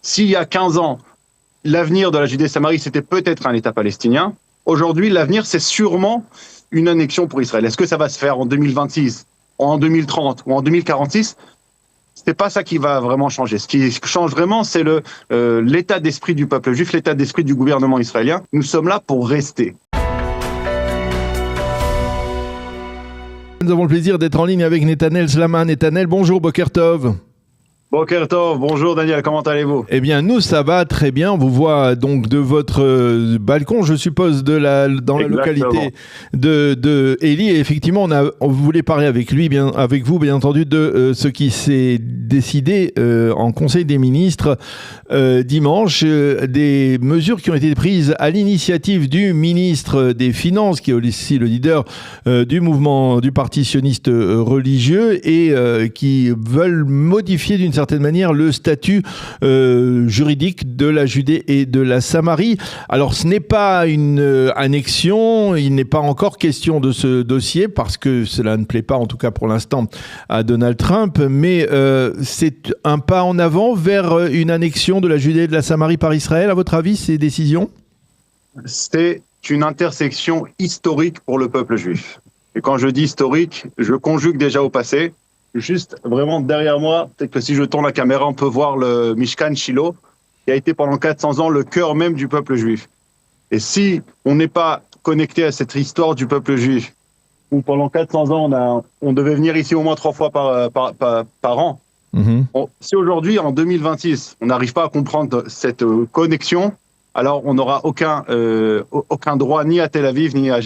S'il y a 15 ans, l'avenir de la Judée-Samarie, c'était peut-être un État palestinien, aujourd'hui, l'avenir, c'est sûrement une annexion pour Israël. Est-ce que ça va se faire en 2026, en 2030 ou en 2046 ? C'est pas ça qui va vraiment changer. Ce qui change vraiment, c'est l'état d'esprit du peuple juif, l'état d'esprit du gouvernement israélien. Nous sommes là pour rester. Nous avons le plaisir d'être en ligne avec Netanel Zlama. Netanel, bonjour, Boker Tov. Boker Tov, bonjour Daniel, comment allez-vous ? Eh bien, nous, ça va très bien. On vous voit donc de votre balcon, je suppose, dans la localité de Eli. Et effectivement, on voulait parler avec vous, bien entendu, de ce qui s'est décidé en Conseil des ministres dimanche, des mesures qui ont été prises à l'initiative du ministre des Finances, qui est aussi le leader du mouvement du parti sioniste religieux, et qui veulent modifier d'une certaine manière le statut juridique de la Judée et de la Samarie. Alors ce n'est pas une annexion, il n'est pas encore question de ce dossier parce que cela ne plaît pas, en tout cas pour l'instant, à Donald Trump, mais c'est un pas en avant vers une annexion de la Judée et de la Samarie par Israël, à votre avis, ces décisions ? C'est une intersection historique pour le peuple juif. Et quand je dis historique, je conjugue déjà au passé. Juste vraiment derrière moi, peut-être que si je tourne la caméra, on peut voir le Mishkan Shiloh, qui a été pendant 400 ans le cœur même du peuple juif. Et si on n'est pas connecté à cette histoire du peuple juif, où pendant 400 ans, on devait venir ici au moins 3 fois par an, si aujourd'hui, en 2026, on n'arrive pas à comprendre cette connexion, alors on n'aura aucun droit ni à Tel Aviv, ni à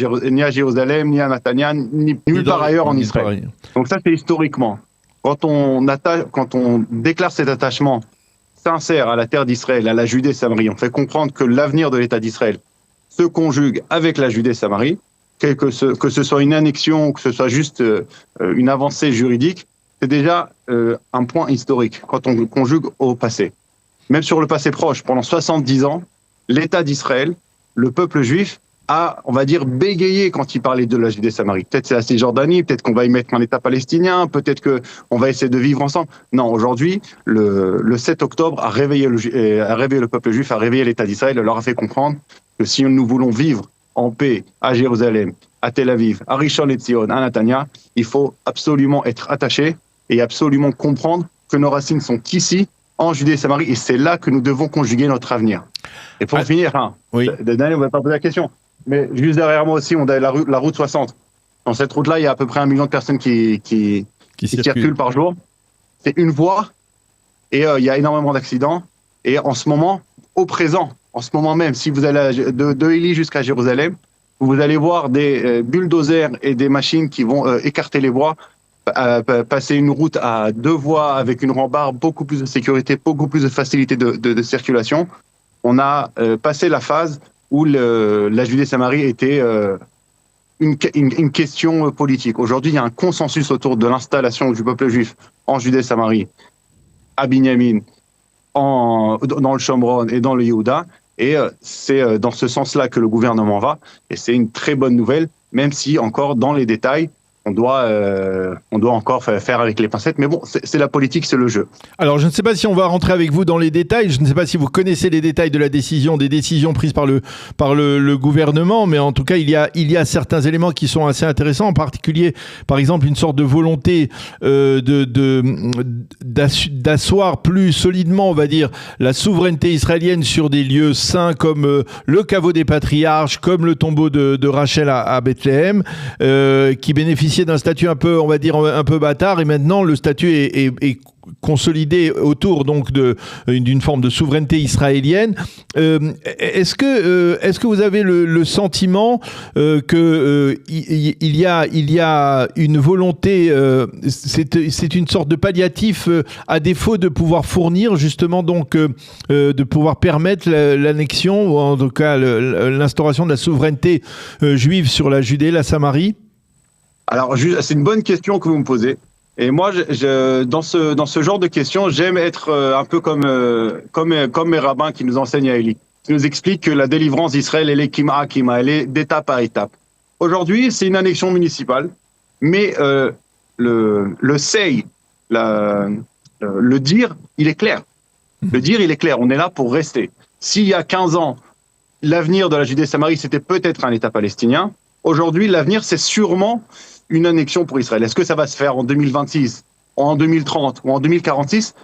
Jérusalem, ni à Netanya, ni nulle part ailleurs en Israël. Donc ça, c'est historiquement. Quand on déclare cet attachement sincère à la terre d'Israël, à la Judée-Samarie, on fait comprendre que l'avenir de l'État d'Israël se conjugue avec la Judée-Samarie, que ce soit une annexion, que ce soit juste une avancée juridique, c'est déjà un point historique quand on conjugue au passé. Même sur le passé proche, pendant 70 ans, l'État d'Israël, le peuple juif, a, on va dire, bégayé quand il parlait de la Judée-Samarie. Peut-être c'est la Cisjordanie, peut-être qu'on va y mettre un État palestinien, peut-être qu'on va essayer de vivre ensemble. Non, aujourd'hui, le 7 octobre a réveillé le peuple juif, a réveillé l'État d'Israël, leur a fait comprendre que si nous voulons vivre en paix à Jérusalem, à Tel Aviv, à Rishon LeZion, à Netanya, il faut absolument être attaché et absolument comprendre que nos racines sont ici, en Judée-Samarie, et c'est là que nous devons conjuguer notre avenir. Et pour finir, Daniel, on ne va pas poser la question, mais juste derrière moi aussi, on a la route 60. Dans cette route-là, il y a à peu près 1 million de personnes qui circulent par jour. C'est une voie, et il y a énormément d'accidents. Et en ce moment, au présent, en ce moment même, si vous allez de Eli jusqu'à Jérusalem, vous allez voir des bulldozers et des machines qui vont écarter les voies, passer une route à 2 voies avec une rambarde, beaucoup plus de sécurité, beaucoup plus de facilité de circulation. On a passé la phase où la Judée-Samarie était une question politique. Aujourd'hui, il y a un consensus autour de l'installation du peuple juif en Judée-Samarie, à Binyamin, dans le Shomron et dans le Yehuda. Et c'est dans ce sens-là que le gouvernement va. Et c'est une très bonne nouvelle, même si encore dans les détails, on doit encore faire avec les pincettes, mais bon, c'est la politique, c'est le jeu. Alors, je ne sais pas si on va rentrer avec vous dans les détails, je ne sais pas si vous connaissez les détails de des décisions prises par le gouvernement, mais en tout cas, il y a certains éléments qui sont assez intéressants, en particulier, par exemple, une sorte de volonté d'asseoir plus solidement, on va dire, la souveraineté israélienne sur des lieux saints comme le caveau des patriarches, comme le tombeau de Rachel à Bethléem, qui bénéficie d'un statut un peu, on va dire, un peu bâtard, et maintenant le statut est consolidé autour donc d'une forme de souveraineté israélienne. Est-ce que vous avez le sentiment que il y a une volonté, c'est une sorte de palliatif à défaut de pouvoir fournir justement donc de pouvoir permettre l'annexion ou en tout cas l'instauration de la souveraineté juive sur la Judée, la Samarie? Alors, c'est une bonne question que vous me posez. Et moi, dans ce genre de questions, j'aime être un peu comme mes rabbins qui nous enseignent à Eli, qui nous expliquent que la délivrance d'Israël, elle est kima, elle est d'étape à étape. Aujourd'hui, c'est une annexion municipale, mais le say, le dire, il est clair. Le dire, il est clair, on est là pour rester. S'il y a 15 ans, l'avenir de la Judée-Samarie, c'était peut-être un État palestinien, aujourd'hui, l'avenir, c'est sûrement une annexion pour Israël. Est-ce que ça va se faire en 2026, en 2030 ou en 2046 ?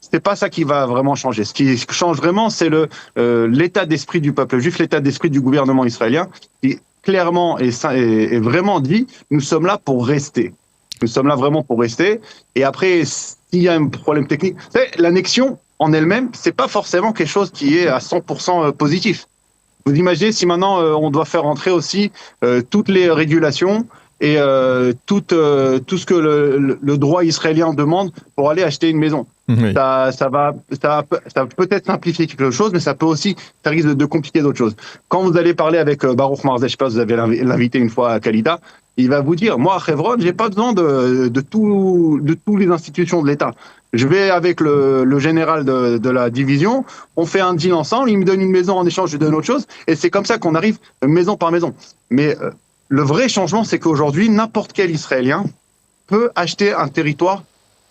C'est pas ça qui va vraiment changer. Ce qui change vraiment, c'est l'état d'esprit du peuple juif, l'état d'esprit du gouvernement israélien, qui clairement et vraiment dit, nous sommes là pour rester. Nous sommes là vraiment pour rester. Et après, s'il y a un problème technique, l'annexion en elle-même, c'est pas forcément quelque chose qui est à 100% positif. Vous imaginez si maintenant on doit faire entrer aussi toutes les régulations et tout ce que le droit israélien demande pour aller acheter une maison. Oui. Ça va peut-être simplifier quelque chose, mais ça risque de compliquer d'autres choses. Quand vous allez parler avec Baruch Marzeh, je sais pas si vous avez l'invité une fois à Kalida, il va vous dire, moi à Hebron, j'ai pas besoin de toutes les institutions de l'État. Je vais avec le général de la division, on fait un deal ensemble, il me donne une maison en échange, je lui donne autre chose, et c'est comme ça qu'on arrive maison par maison. Mais le vrai changement, c'est qu'aujourd'hui, n'importe quel Israélien peut acheter un territoire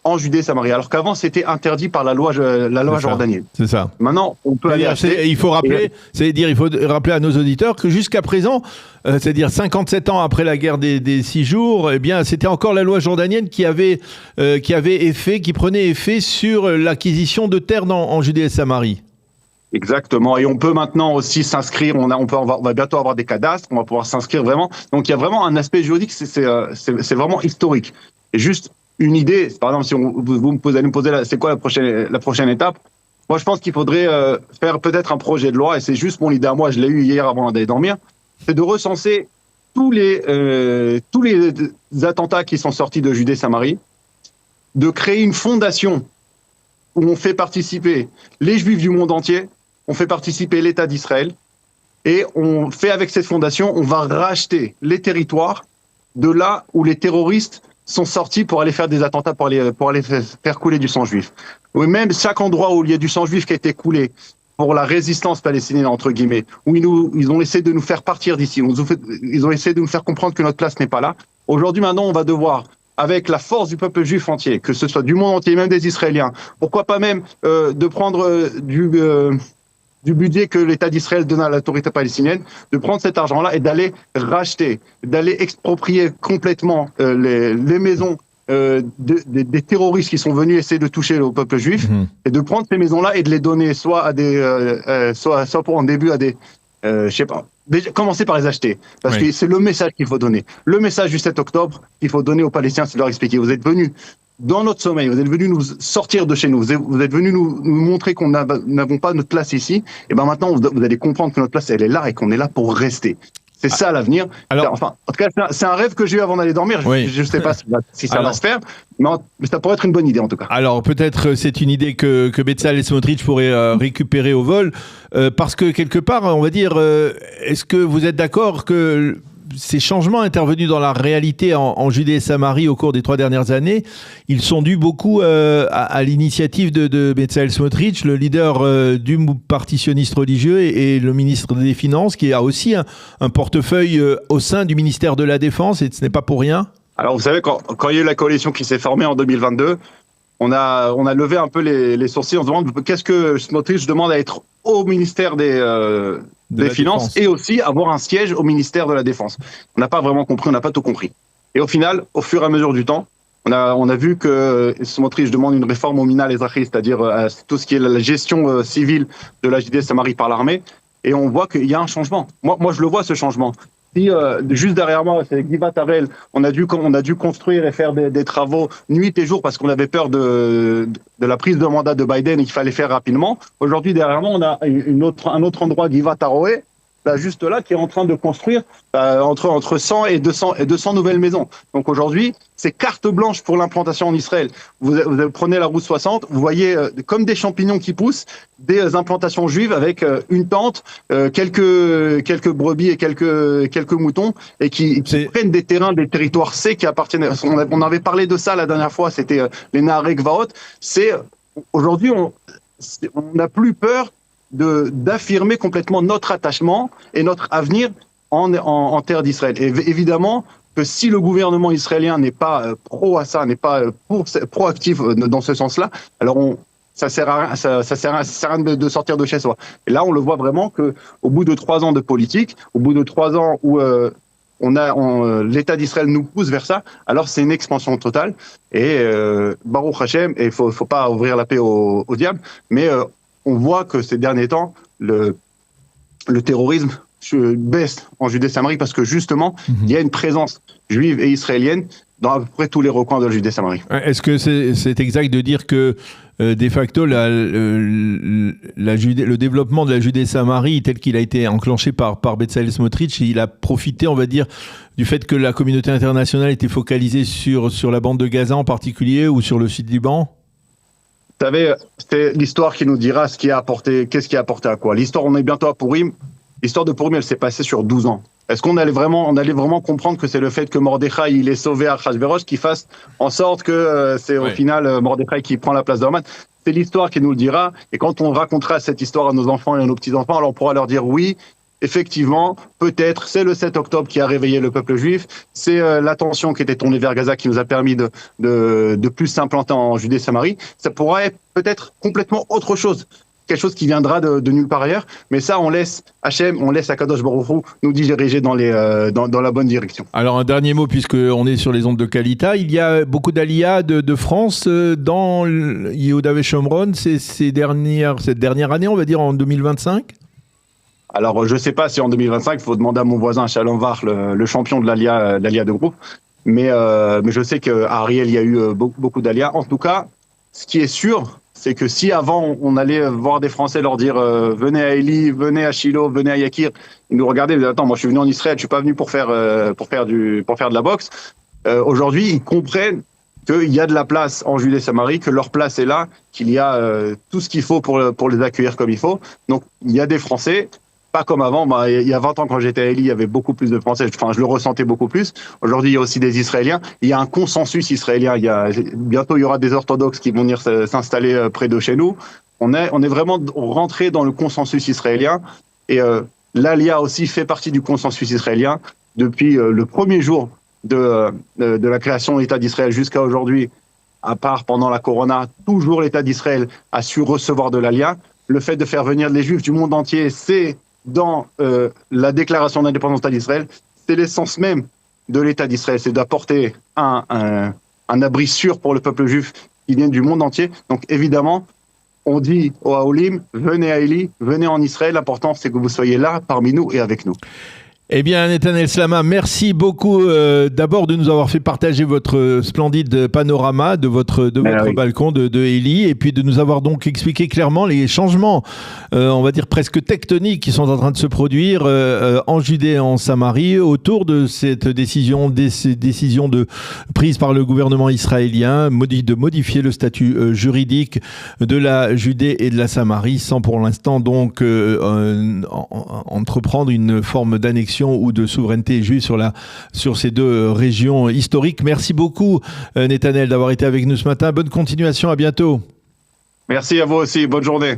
en Judée-Samarie, alors qu'avant c'était interdit par la loi jordanienne. C'est ça. Maintenant, on peut aller acheter. Il faut rappeler à nos auditeurs que jusqu'à présent, c'est-à-dire 57 ans après la guerre des 6 jours, eh bien, c'était encore la loi jordanienne qui prenait effet sur l'acquisition de terres en Judée-Samarie. Exactement, et on peut maintenant aussi s'inscrire, on va bientôt avoir des cadastres, on va pouvoir s'inscrire vraiment. Donc il y a vraiment un aspect juridique, c'est vraiment historique. Et juste une idée, par exemple, si vous allez me poser c'est quoi la prochaine étape, moi je pense qu'il faudrait faire peut-être un projet de loi, et c'est juste mon idée à moi, je l'ai eu hier avant d'aller dormir, c'est de recenser tous les attentats qui sont sortis de Judée-Samarie, de créer une fondation où on fait participer les Juifs du monde entier, on fait participer l'État d'Israël, et on fait avec cette fondation, on va racheter les territoires de là où les terroristes sont sortis pour aller faire des attentats, pour aller faire couler du sang juif. Ou même chaque endroit où il y a du sang juif qui a été coulé pour la résistance palestinienne, entre guillemets, où ils ont essayé de nous faire partir d'ici, ils ont essayé de nous faire comprendre que notre place n'est pas là. Aujourd'hui, maintenant, on va devoir, avec la force du peuple juif entier, que ce soit du monde entier, même des Israéliens, pourquoi pas même de prendre du budget que l'État d'Israël donne à l'autorité palestinienne, de prendre cet argent-là et d'aller racheter, d'aller exproprier complètement les maisons des terroristes qui sont venus essayer de toucher le peuple juif, et de prendre ces maisons-là et de les donner soit pour en début à des... je sais pas. Commencer par les acheter, parce que c'est le message qu'il faut donner. Le message du 7 octobre qu'il faut donner aux Palestiniens, c'est de leur expliquer, vous êtes venus dans notre sommeil, vous êtes venus nous sortir de chez nous, vous êtes venus nous montrer qu'on n'avons pas notre place ici, et ben maintenant vous allez comprendre que notre place elle est là et qu'on est là pour rester. C'est ça l'avenir. Enfin, en tout cas, c'est un rêve que j'ai eu avant d'aller dormir. Je ne sais pas si ça va se faire, mais ça pourrait être une bonne idée en tout cas. Alors peut-être c'est une idée que Bezalel Smotrich pourrait récupérer au vol, parce que quelque part, on va dire, est-ce que vous êtes d'accord que ces changements intervenus dans la réalité en Judée et Samarie au cours des 3 dernières années, ils sont dus beaucoup à l'initiative de Bezalel Smotrich, le leader du parti sioniste religieux et le ministre des Finances, qui a aussi un portefeuille au sein du ministère de la Défense, et ce n'est pas pour rien. Alors vous savez, quand il y a eu la coalition qui s'est formée en 2022, on a levé un peu les sourcils, on se demande qu'est-ce que Smotrich demande à être au ministère des Finances et aussi avoir un siège au ministère de la Défense. On n'a pas vraiment compris, on n'a pas tout compris. Et au final, au fur et à mesure du temps, on a vu que Smotrich demande une réforme au Minal Ezrachi, c'est-à-dire tout ce qui est la gestion civile de la Judée-Samarie par l'armée, et on voit qu'il y a un changement. Moi je le vois, ce changement. Si, juste derrière moi, c'est Givat Harel, on a dû construire et faire des travaux nuit et jour parce qu'on avait peur de la prise de mandat de Biden et qu'il fallait faire rapidement. Aujourd'hui, derrière moi, on a un autre endroit, Givat Haroé, là, juste là, qui est en train de construire entre 100 et 200 nouvelles maisons. Donc aujourd'hui, c'est carte blanche pour l'implantation en Israël. Vous prenez la route 60, vous voyez comme des champignons qui poussent, des implantations juives avec une tente, quelques brebis et quelques moutons, et qui prennent des terrains, des territoires secs qui appartiennent. On avait parlé de ça la dernière fois, c'était les Naharei Gvaot. Aujourd'hui, on n'a plus peur d'affirmer complètement notre attachement et notre avenir en terre d'Israël. Et évidemment que si le gouvernement israélien n'est pas pro à ça, n'est pas proactif dans ce sens-là, alors ça sert à rien, ça sert à rien de sortir de chez soi. Et là, on le voit vraiment que au bout de 3 ans de politique, au bout de 3 ans où l'État d'Israël nous pousse vers ça, alors c'est une expansion totale. Et Baruch Hashem, et faut pas ouvrir la paix au diable, mais on voit que ces derniers temps, le terrorisme baisse en Judée-Samarie parce que justement, il y a une présence juive et israélienne dans à peu près tous les recoins de la Judée-Samarie. Est-ce que c'est exact de dire que de facto, le développement de la Judée-Samarie, tel qu'il a été enclenché par Bezalel Smotrich, il a profité, on va dire, du fait que la communauté internationale était focalisée sur la bande de Gaza en particulier ou sur le sud du Liban? Vous savez, c'est l'histoire qui nous dira qu'est-ce qui a apporté à quoi. L'histoire, on est bientôt à Purim. L'histoire de Purim, elle s'est passée sur 12 ans. Est-ce qu'on allait vraiment comprendre que c'est le fait que Mordechai, il est sauvé à Achashverosh qui fasse en sorte que c'est au final Mordechai qui prend la place d'Haman? C'est l'histoire qui nous le dira. Et quand on racontera cette histoire à nos enfants et à nos petits-enfants, alors on pourra leur dire oui, effectivement, peut-être, c'est le 7 octobre qui a réveillé le peuple juif. C'est l'attention qui était tournée vers Gaza qui nous a permis de plus s'implanter en Judée-Samarie. Ça pourrait être peut-être complètement autre chose. Quelque chose qui viendra de nulle part ailleurs, mais ça on laisse Hachem, on laisse Akadosh Baruch Hu nous diriger dans la bonne direction. Alors un dernier mot, puisqu'on est sur les ondes de Kalita, il y a beaucoup d'aliyah de France dans Yehuda Shomron cette dernière année, on va dire en 2025. Alors je ne sais pas si en 2025, il faut demander à mon voisin Shalom Var, le champion de l'aliyah de groupe, mais je sais qu'à Ariel il y a eu beaucoup d'aliyah. En tout cas, ce qui est sûr, c'est que si avant on allait voir des Français leur dire venez à Eli, venez à Shiloh, venez à Yakir, ils nous regardaient, ils disaient attends, moi je suis venu en Israël, je suis pas venu pour faire de la boxe. Aujourd'hui, ils comprennent qu'il y a de la place en Judée-Samarie, que leur place est là, qu'il y a tout ce qu'il faut pour les accueillir comme il faut. Donc il y a des Français. Pas comme avant, il y a 20 ans quand j'étais à Eli, il y avait beaucoup plus de Français, je le ressentais beaucoup plus. Aujourd'hui, il y a aussi des Israéliens. Il y a un consensus israélien. Bientôt, il y aura des orthodoxes qui vont venir s'installer près de chez nous. On est vraiment rentré dans le consensus israélien. Et l'Alia aussi fait partie du consensus israélien. Depuis le premier jour de la création de l'État d'Israël jusqu'à aujourd'hui, à part pendant la Corona, toujours l'État d'Israël a su recevoir de l'Alia. Le fait de faire venir les Juifs du monde entier, c'est dans la déclaration d'indépendance d'Israël, c'est l'essence même de l'État d'Israël, c'est d'apporter un abri sûr pour le peuple juif qui vient du monde entier. Donc évidemment, on dit aux Haolim, venez à Eli, venez en Israël, l'important c'est que vous soyez là parmi nous et avec nous. Eh bien, Netanel Slama, merci beaucoup d'abord de nous avoir fait partager votre splendide panorama de votre balcon de Eli, et puis de nous avoir donc expliqué clairement les changements, on va dire presque tectoniques, qui sont en train de se produire en Judée et en Samarie autour de cette décision prise par le gouvernement israélien de modifier le statut juridique de la Judée et de la Samarie, sans pour l'instant donc entreprendre une forme d'annexion ou de souveraineté juive sur ces deux régions historiques. Merci beaucoup, Netanel, d'avoir été avec nous ce matin. Bonne continuation, à bientôt. Merci à vous aussi, bonne journée.